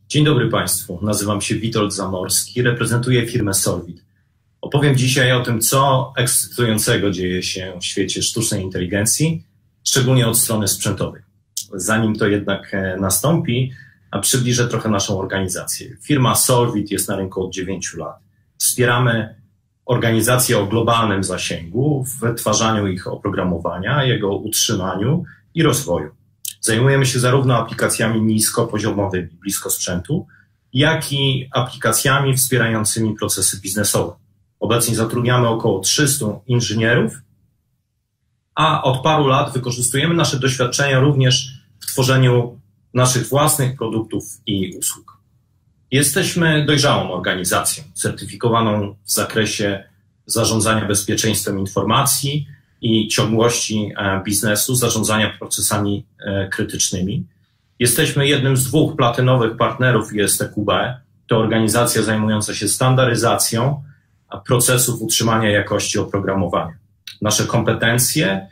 Dzień dobry Państwu, nazywam się Witold Zamorski, reprezentuję firmę Solvit. Opowiem dzisiaj o tym, co ekscytującego dzieje się w świecie sztucznej inteligencji, szczególnie od strony sprzętowej. Zanim to jednak nastąpi, przybliżę trochę naszą organizację. Firma Solvit jest na rynku od 9 lat. Wspieramy organizacje o globalnym zasięgu w wytwarzaniu ich oprogramowania, jego utrzymaniu i rozwoju. Zajmujemy się zarówno aplikacjami niskopoziomowymi, blisko sprzętu, jak i aplikacjami wspierającymi procesy biznesowe. Obecnie zatrudniamy około 300 inżynierów, a od paru lat wykorzystujemy nasze doświadczenia również w tworzeniu naszych własnych produktów i usług. Jesteśmy dojrzałą organizacją, certyfikowaną w zakresie zarządzania bezpieczeństwem informacji i ciągłości biznesu, zarządzania procesami krytycznymi. Jesteśmy jednym z 2 platynowych partnerów ISTQB. To organizacja zajmująca się standaryzacją procesów utrzymania jakości oprogramowania. Nasze kompetencje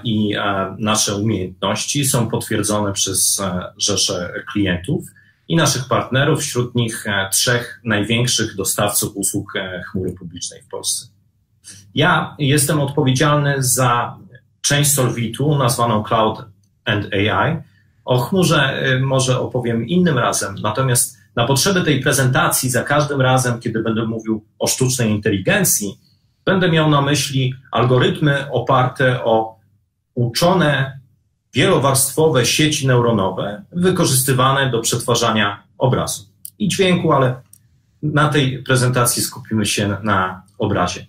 i nasze umiejętności są potwierdzone przez rzesze klientów i naszych partnerów, wśród nich 3 największych dostawców usług chmury publicznej w Polsce. Ja jestem odpowiedzialny za część Solvitu nazwaną Cloud and AI. O chmurze może opowiem innym razem, natomiast na potrzeby tej prezentacji za każdym razem, kiedy będę mówił o sztucznej inteligencji, będę miał na myśli algorytmy oparte o uczone, wielowarstwowe sieci neuronowe wykorzystywane do przetwarzania obrazu i dźwięku, ale na tej prezentacji skupimy się na obrazie.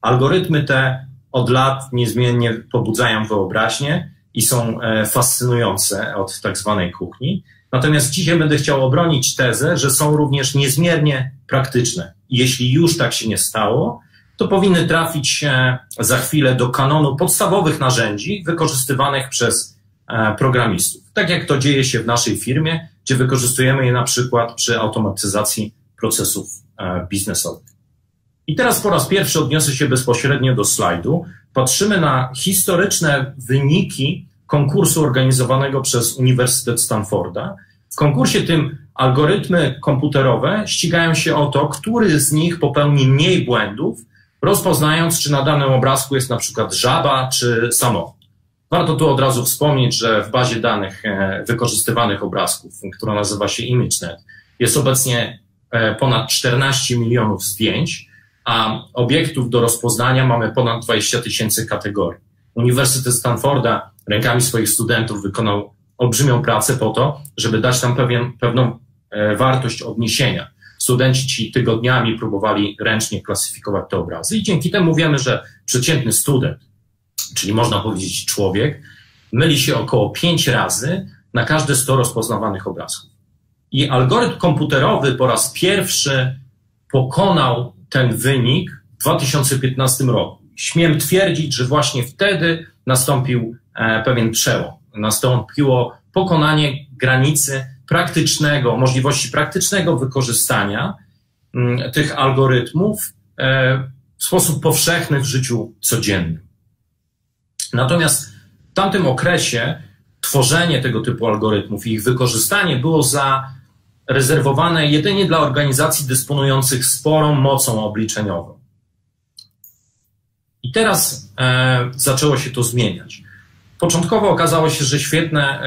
Algorytmy te od lat niezmiennie pobudzają wyobraźnię i są fascynujące od tak zwanej kuchni. Natomiast dzisiaj będę chciał obronić tezę, że są również niezmiernie praktyczne. Jeśli już tak się nie stało, to powinny trafić za chwilę do kanonu podstawowych narzędzi wykorzystywanych przez programistów. Tak jak to dzieje się w naszej firmie, gdzie wykorzystujemy je na przykład przy automatyzacji procesów biznesowych. I teraz po raz pierwszy odniosę się bezpośrednio do slajdu. Patrzymy na historyczne wyniki konkursu organizowanego przez Uniwersytet Stanforda. W konkursie tym algorytmy komputerowe ścigają się o to, który z nich popełni mniej błędów, rozpoznając, czy na danym obrazku jest na przykład żaba czy samochód. Warto tu od razu wspomnieć, że w bazie danych wykorzystywanych obrazków, która nazywa się ImageNet, jest obecnie ponad 14 milionów zdjęć, a obiektów do rozpoznania mamy ponad 20 000 kategorii. Uniwersytet Stanforda rękami swoich studentów wykonał olbrzymią pracę po to, żeby dać nam pewną wartość odniesienia. Studenci ci tygodniami próbowali ręcznie klasyfikować te obrazy i dzięki temu wiemy, że przeciętny student, czyli można powiedzieć człowiek, myli się około 5 razy na każde 100 rozpoznawanych obrazków. I algorytm komputerowy po raz pierwszy pokonał ten wynik w 2015 roku. Śmiem twierdzić, że właśnie wtedy nastąpił pewien przełom. Nastąpiło pokonanie granicy praktycznego, możliwości praktycznego wykorzystania tych algorytmów w sposób powszechny w życiu codziennym. Natomiast w tamtym okresie tworzenie tego typu algorytmów i ich wykorzystanie było zarezerwowane jedynie dla organizacji dysponujących sporą mocą obliczeniową. I teraz zaczęło się to zmieniać. Początkowo okazało się, że świetne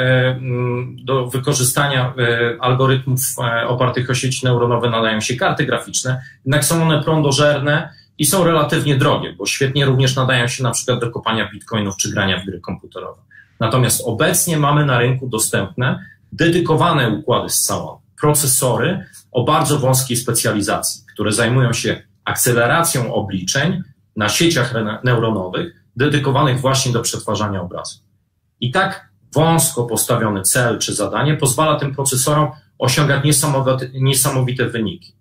do wykorzystania algorytmów opartych o sieci neuronowe nadają się karty graficzne, jednak są one prądożerne i są relatywnie drogie, bo świetnie również nadają się na przykład do kopania bitcoinów czy grania w gry komputerowe. Natomiast obecnie mamy na rynku dostępne dedykowane układy z salonu, procesory o bardzo wąskiej specjalizacji, które zajmują się akceleracją obliczeń na sieciach neuronowych dedykowanych właśnie do przetwarzania obrazu. I tak wąsko postawiony cel czy zadanie pozwala tym procesorom osiągać niesamowite wyniki.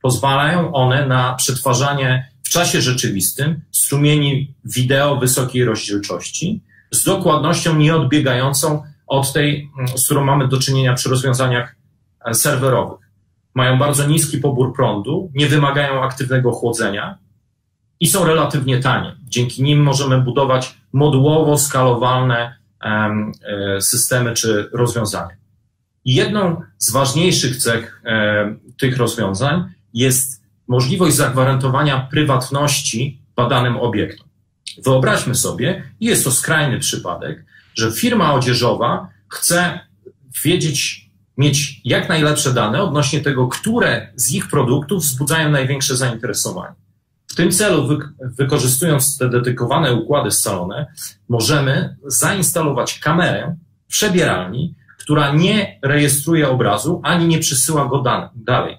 Pozwalają one na przetwarzanie w czasie rzeczywistym strumieni wideo wysokiej rozdzielczości z dokładnością nieodbiegającą od tej, z którą mamy do czynienia przy rozwiązaniach serwerowych. Mają bardzo niski pobór prądu, nie wymagają aktywnego chłodzenia i są relatywnie tanie. Dzięki nim możemy budować modułowo skalowalne systemy czy rozwiązania. I jedną z ważniejszych cech tych rozwiązań jest możliwość zagwarantowania prywatności badanym obiektom. Wyobraźmy sobie, i jest to skrajny przypadek, że firma odzieżowa chce mieć jak najlepsze dane odnośnie tego, które z ich produktów wzbudzają największe zainteresowanie. W tym celu, wykorzystując te dedykowane układy scalone, możemy zainstalować kamerę w przebieralni, która nie rejestruje obrazu, ani nie przesyła go dalej.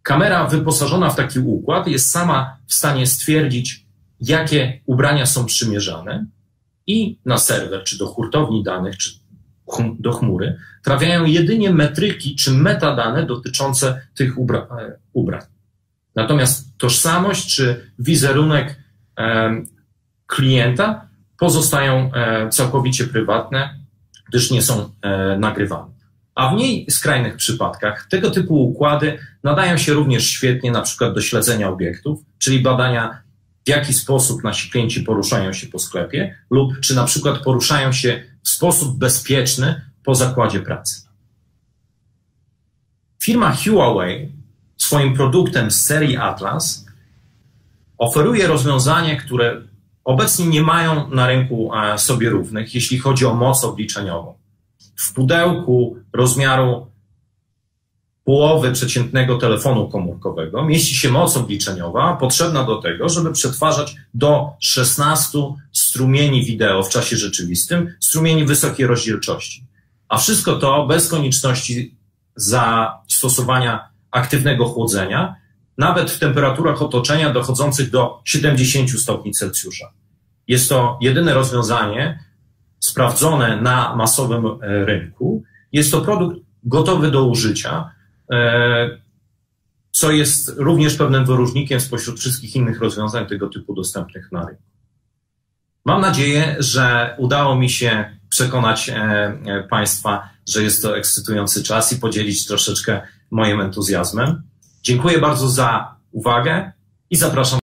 Kamera wyposażona w taki układ jest sama w stanie stwierdzić, jakie ubrania są przymierzane i na serwer, czy do hurtowni danych, czy do chmury, trafiają jedynie metryki czy metadane dotyczące tych ubrań. Natomiast tożsamość czy wizerunek klienta pozostają całkowicie prywatne, gdyż nie są nagrywane. A w mniej skrajnych przypadkach tego typu układy nadają się również świetnie na przykład do śledzenia obiektów, czyli badania, w jaki sposób nasi klienci poruszają się po sklepie lub czy na przykład poruszają się w sposób bezpieczny po zakładzie pracy. Firma Huawei swoim produktem z serii Atlas oferuje rozwiązanie, które obecnie nie mają na rynku sobie równych, jeśli chodzi o moc obliczeniową. W pudełku rozmiaru połowy przeciętnego telefonu komórkowego mieści się moc obliczeniowa potrzebna do tego, żeby przetwarzać do 16 strumieni wideo w czasie rzeczywistym, strumieni wysokiej rozdzielczości. A wszystko to bez konieczności zastosowania aktywnego chłodzenia, nawet w temperaturach otoczenia dochodzących do 70 stopni Celsjusza. Jest to jedyne rozwiązanie sprawdzone na masowym rynku. Jest to produkt gotowy do użycia, co jest również pewnym wyróżnikiem spośród wszystkich innych rozwiązań tego typu dostępnych na rynku. Mam nadzieję, że udało mi się przekonać Państwa, że jest to ekscytujący czas i podzielić troszeczkę moim entuzjazmem. Dziękuję bardzo za uwagę i zapraszam